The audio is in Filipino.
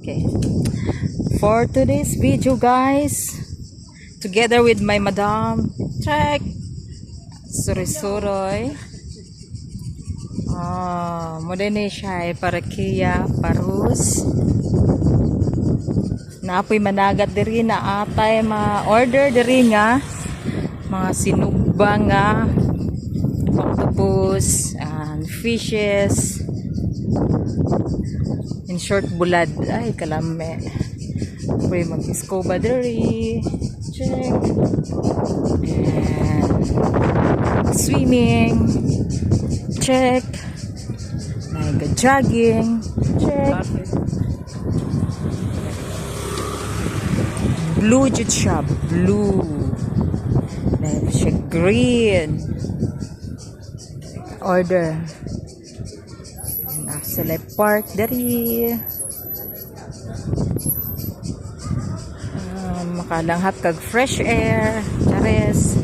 Okay. For today's video, guys, together with my madam, check Suroy. Muna ni siya para kaya parus. Naapoy managat diri na atay ma-order diri nga mga sinugba nga octopus and fishes. In short, bulad. Ay, kalame. Pwede mag-scuba diri. Check. And swimming. Check. Nag-jogging. Check. Blue jud siya. Blue. Then siya green. Order. Sila park dari. Makalanghat kag fresh air. Chares.